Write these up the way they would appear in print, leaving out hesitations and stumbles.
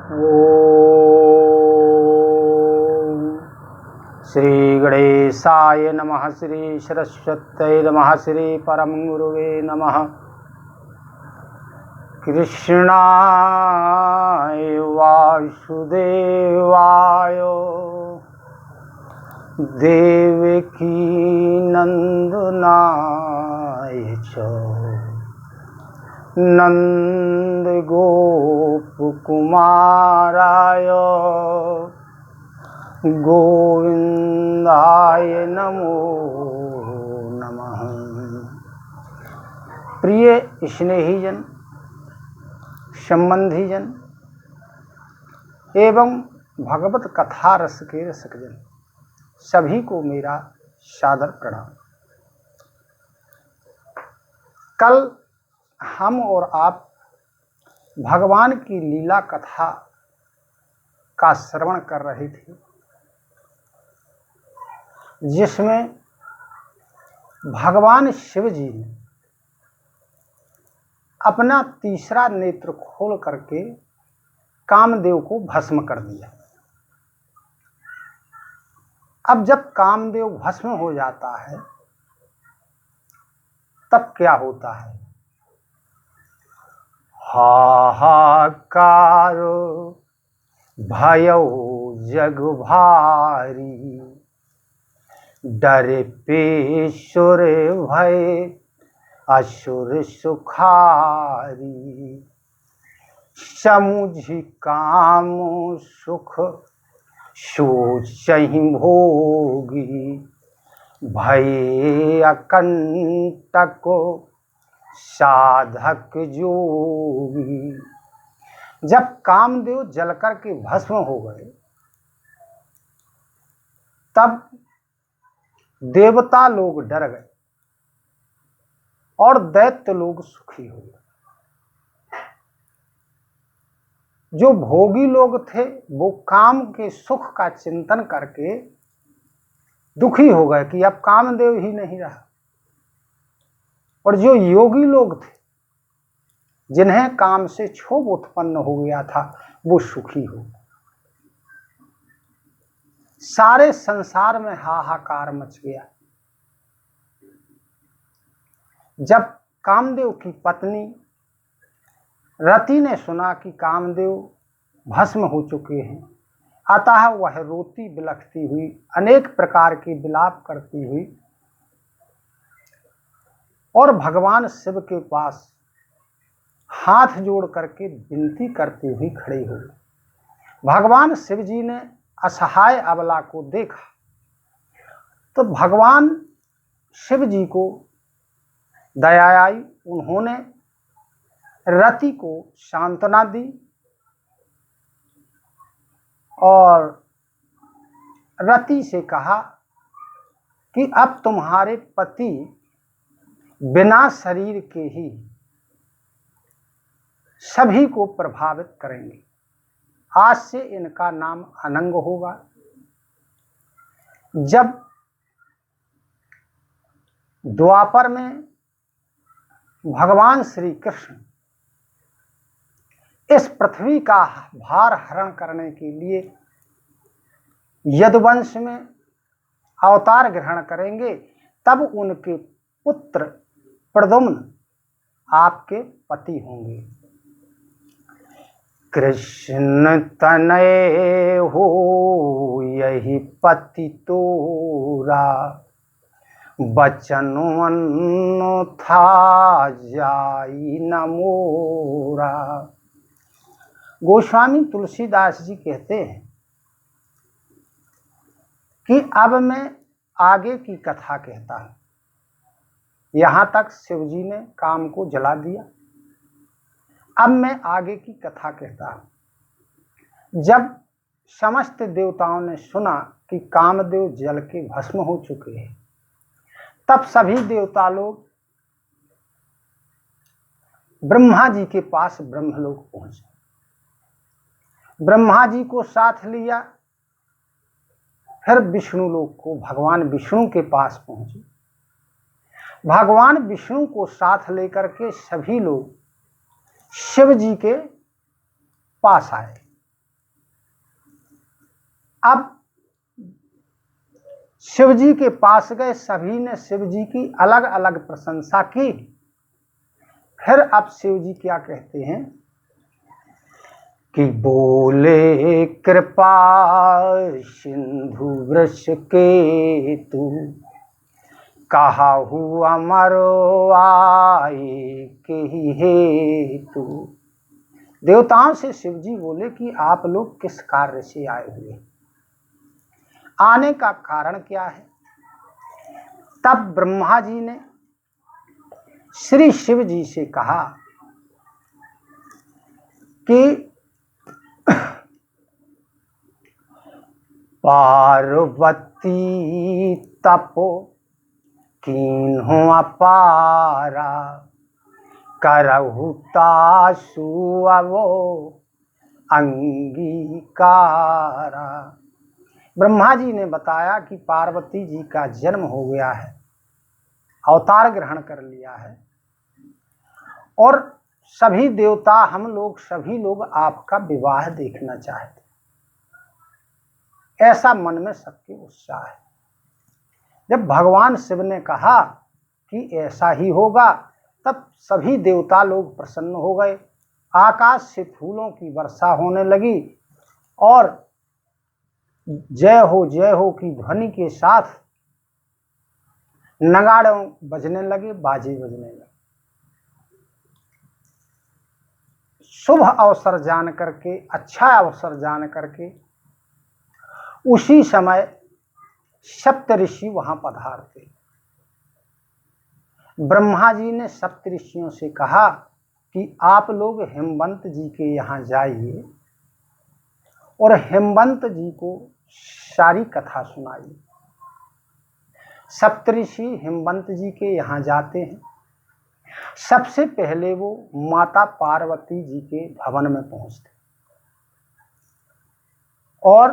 ओम श्री गणेशाय नमः। श्री सरस्वत्यै नमः। श्री परम गुरुवे नमः। कृष्णाय वासुदेवाय देवकी नंदनाय च नंद गोप कुमाराय गोविंदाय नमो नमः। प्रिय स्नेहीजन, संबंधीजन एवं भगवत कथा रस के रसकजन सभी को मेरा सादर प्रणाम। कल हम और आप भगवान की लीला कथा का श्रवण कर रहे थे, जिसमें भगवान शिव जी ने अपना तीसरा नेत्र खोल करके कामदेव को भस्म कर दिया। अब जब कामदेव भस्म हो जाता है तब क्या होता है? हाहाकार भयो जग भारी, डरे पेशुर भय असुर सुखारी। समुझि काम सुख सोचहि भोगी, भय अकंटक साधक जोगी। जब कामदेव जलकर के भस्म हो गए तब देवता लोग डर गए और दैत्य लोग सुखी हो गए। जो भोगी लोग थे वो काम के सुख का चिंतन करके दुखी हो गए कि अब कामदेव ही नहीं रहा, और जो योगी लोग थे जिन्हें काम से क्षोभ उत्पन्न हो गया था वो सुखी हो गए। सारे संसार में हाहाकार मच गया। जब कामदेव की पत्नी रति ने सुना कि कामदेव भस्म हो चुके हैं, अतः वह रोती बिलखती हुई, अनेक प्रकार के विलाप करती हुई और भगवान शिव के पास हाथ जोड़ करके विनती करती हुई खड़ी हो गई। भगवान शिव जी ने असहाय अबला को देखा तो भगवान शिव जी को दया आई। उन्होंने रति को सांत्वना दी और रति से कहा कि अब तुम्हारे पति बिना शरीर के ही सभी को प्रभावित करेंगे। आज से इनका नाम अनंग होगा। जब द्वापर में भगवान श्री कृष्ण इस पृथ्वी का भार हरण करने के लिए यदुवंश में अवतार ग्रहण करेंगे, तब उनके पुत्र प्रद्युम्न आपके पति होंगे। कृष्ण तनय हो यही पति तोरा, बचन था जाई न मोरा। गोस्वामी तुलसीदास जी कहते हैं कि अब मैं आगे की कथा कहता हूं। यहां तक शिव जी ने काम को जला दिया, अब मैं आगे की कथा कहता हूं। जब समस्त देवताओं ने सुना कि कामदेव जल के भस्म हो चुके हैं, तब सभी देवता लोग ब्रह्मा जी के पास ब्रह्मलोक पहुंचे। ब्रह्मा जी को साथ लिया, फिर विष्णु लोक को भगवान विष्णु के पास पहुंचे। भगवान विष्णु को साथ लेकर के सभी लोग शिव जी के पास आए। अब शिव जी के पास गए, सभी ने शिव जी की अलग अलग प्रशंसा की। फिर अब शिव जी क्या कहते हैं कि बोले कृपा सिंधु वृष के तू, कहु अमरो आए के हेतु। देवताओं से शिव जी बोले कि आप लोग किस कार्य से आए हुए, आने का कारण क्या है। तब ब्रह्मा जी ने श्री शिव जी से कहा कि पार्वती तपो कीन्हु अपारा, करहु तासु अवो अंगीकारा। ब्रह्मा जी ने बताया कि पार्वती जी का जन्म हो गया है, अवतार ग्रहण कर लिया है, और सभी देवता, हम लोग सभी लोग आपका विवाह देखना चाहते, ऐसा मन में सबके उत्साह है। जब भगवान शिव ने कहा कि ऐसा ही होगा, तब सभी देवता लोग प्रसन्न हो गए। आकाश से फूलों की वर्षा होने लगी और जय हो की ध्वनि के साथ नगाड़े बजने लगे, बाजे बजने लगे। शुभ अवसर जान करके, अच्छा अवसर जान करके उसी समय सप्त ऋषि वहां पधारते। ब्रह्मा जी ने सप्त ऋषियों से कहा कि आप लोग हिमवंत जी के यहाँ जाइए और हिमवंत जी को सारी कथा सुनाइए। सप्तऋषि हिमवंत जी के यहाँ जाते हैं। सबसे पहले वो माता पार्वती जी के भवन में पहुंचते और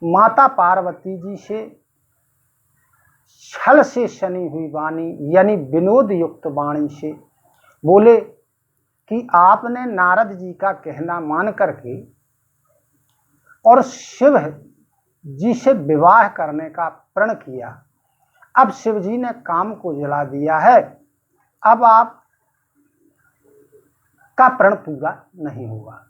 माता पार्वती जी से छल से सनी हुई वाणी, यानी विनोद युक्त वाणी से बोले कि आपने नारद जी का कहना मान करके और शिव जी से विवाह करने का प्रण किया। अब शिव जी ने काम को जला दिया है, अब आप का प्रण पूरा नहीं होगा।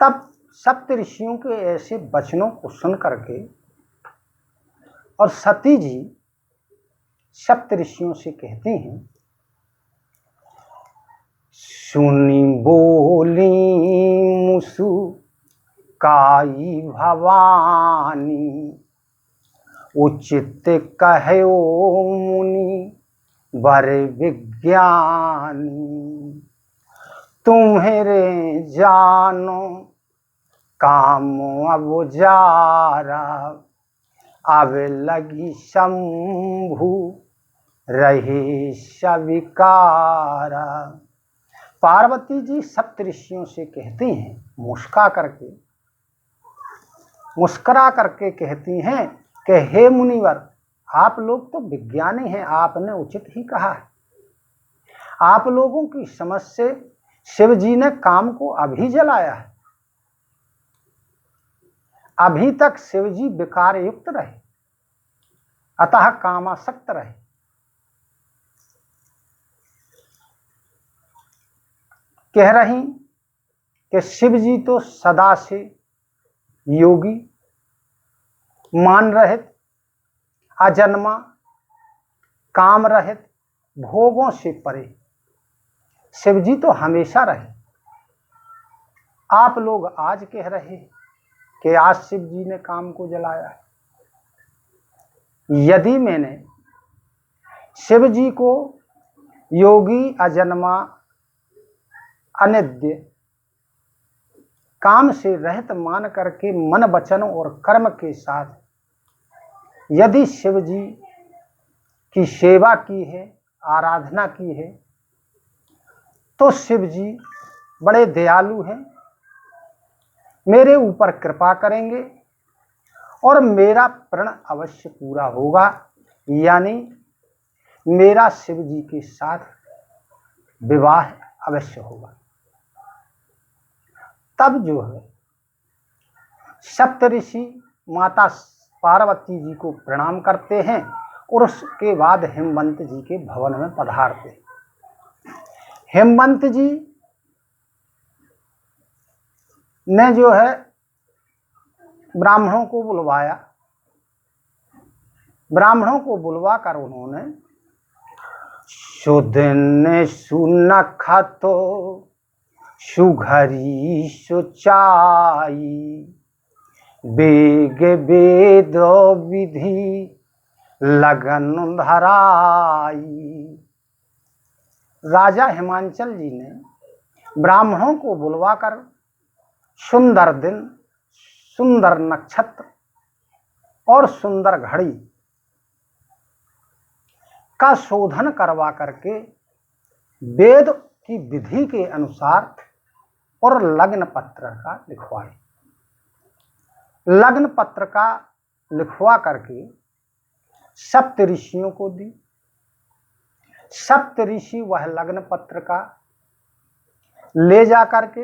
तब सप्त ऋषियों के ऐसे वचनों को सुन करके और सती जी सप्त ऋषियों से कहती हैं, सुनी बोली मुसु काई भवानी, उचित कहो मुनि वर विज्ञानी। तुम्हेरे जानो काम अब जारा, अब लगी शंभु रहे सविकारा। पार्वती जी सप्त ऋषियों से कहती हैं, मुस्कुरा करके कहती हैं कि हे मुनिवर, आप लोग तो विज्ञानी हैं, आपने उचित ही कहा है। आप लोगों की समझ से शिव जी ने काम को अभी जलाया है। अभी तक शिव जी विकार युक्त रहे, अतः कामासक्त रहे। कह रही कि शिव जी तो सदा से योगी, मान रहित, अजन्मा, काम रहित, भोगों से परे शिव जी तो हमेशा रहे। आप लोग आज कह रहे कि आज शिव जी ने काम को जलाया है। यदि मैंने शिव जी को योगी, अजन्मा, अनिद्य, काम से रहित मान करके मन, वचन और कर्म के साथ यदि शिव जी की सेवा की है, आराधना की है, तो शिव जी बड़े दयालु हैं, मेरे ऊपर कृपा करेंगे और मेरा प्रण अवश्य पूरा होगा, यानी मेरा शिव जी के साथ विवाह अवश्य होगा। तब जो है सप्तऋषि माता पार्वती जी को प्रणाम करते हैं और उसके बाद हेमवंत जी के भवन में पधारते हैं। हेमवंत जी ने जो है ब्राह्मणों को बुलवाया। ब्राह्मणों को बुलवा कर उन्होंने सुदिन सुनखतो सुघरी सुचाई बेग वेद विधि लगन धराई। राजा हिमांचल जी ने ब्राह्मणों को बुलवाकर सुंदर दिन, सुंदर नक्षत्र और सुंदर घड़ी का शोधन करवा करके वेद की विधि के अनुसार और लग्न पत्र का लिखवाए। लग्न पत्र का लिखवा करके सप्तऋषियों को दी। सप्तऋषि वह लग्न पत्र का ले जा करके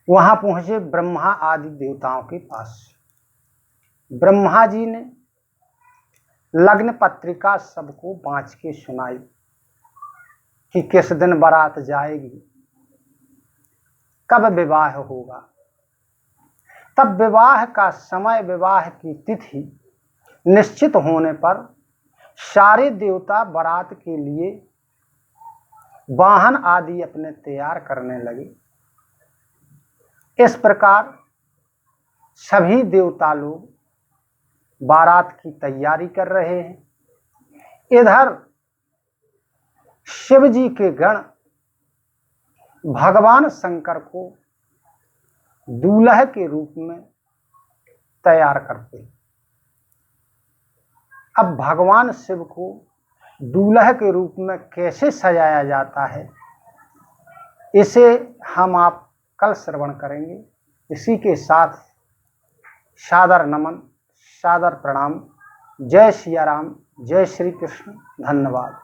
वहां पहुंचे ब्रह्मा आदि देवताओं के पास। ब्रह्मा जी ने लग्न पत्रिका सबको बांच के सुनाई कि किस दिन बारात जाएगी, कब विवाह होगा। तब विवाह का समय, विवाह की तिथि निश्चित होने पर सारे देवता बारात के लिए वाहन आदि अपने तैयार करने लगे। इस प्रकार सभी देवता लोग बारात की तैयारी कर रहे हैं। इधर शिव जी के गण भगवान शंकर को दूल्हे के रूप में तैयार करते हैं। अब भगवान शिव को दूल्हे के रूप में कैसे सजाया जाता है, इसे हम आप कल श्रवण करेंगे। इसी के साथ सादर नमन, सादर प्रणाम। जय सिया राम, जय श्री कृष्ण। धन्यवाद।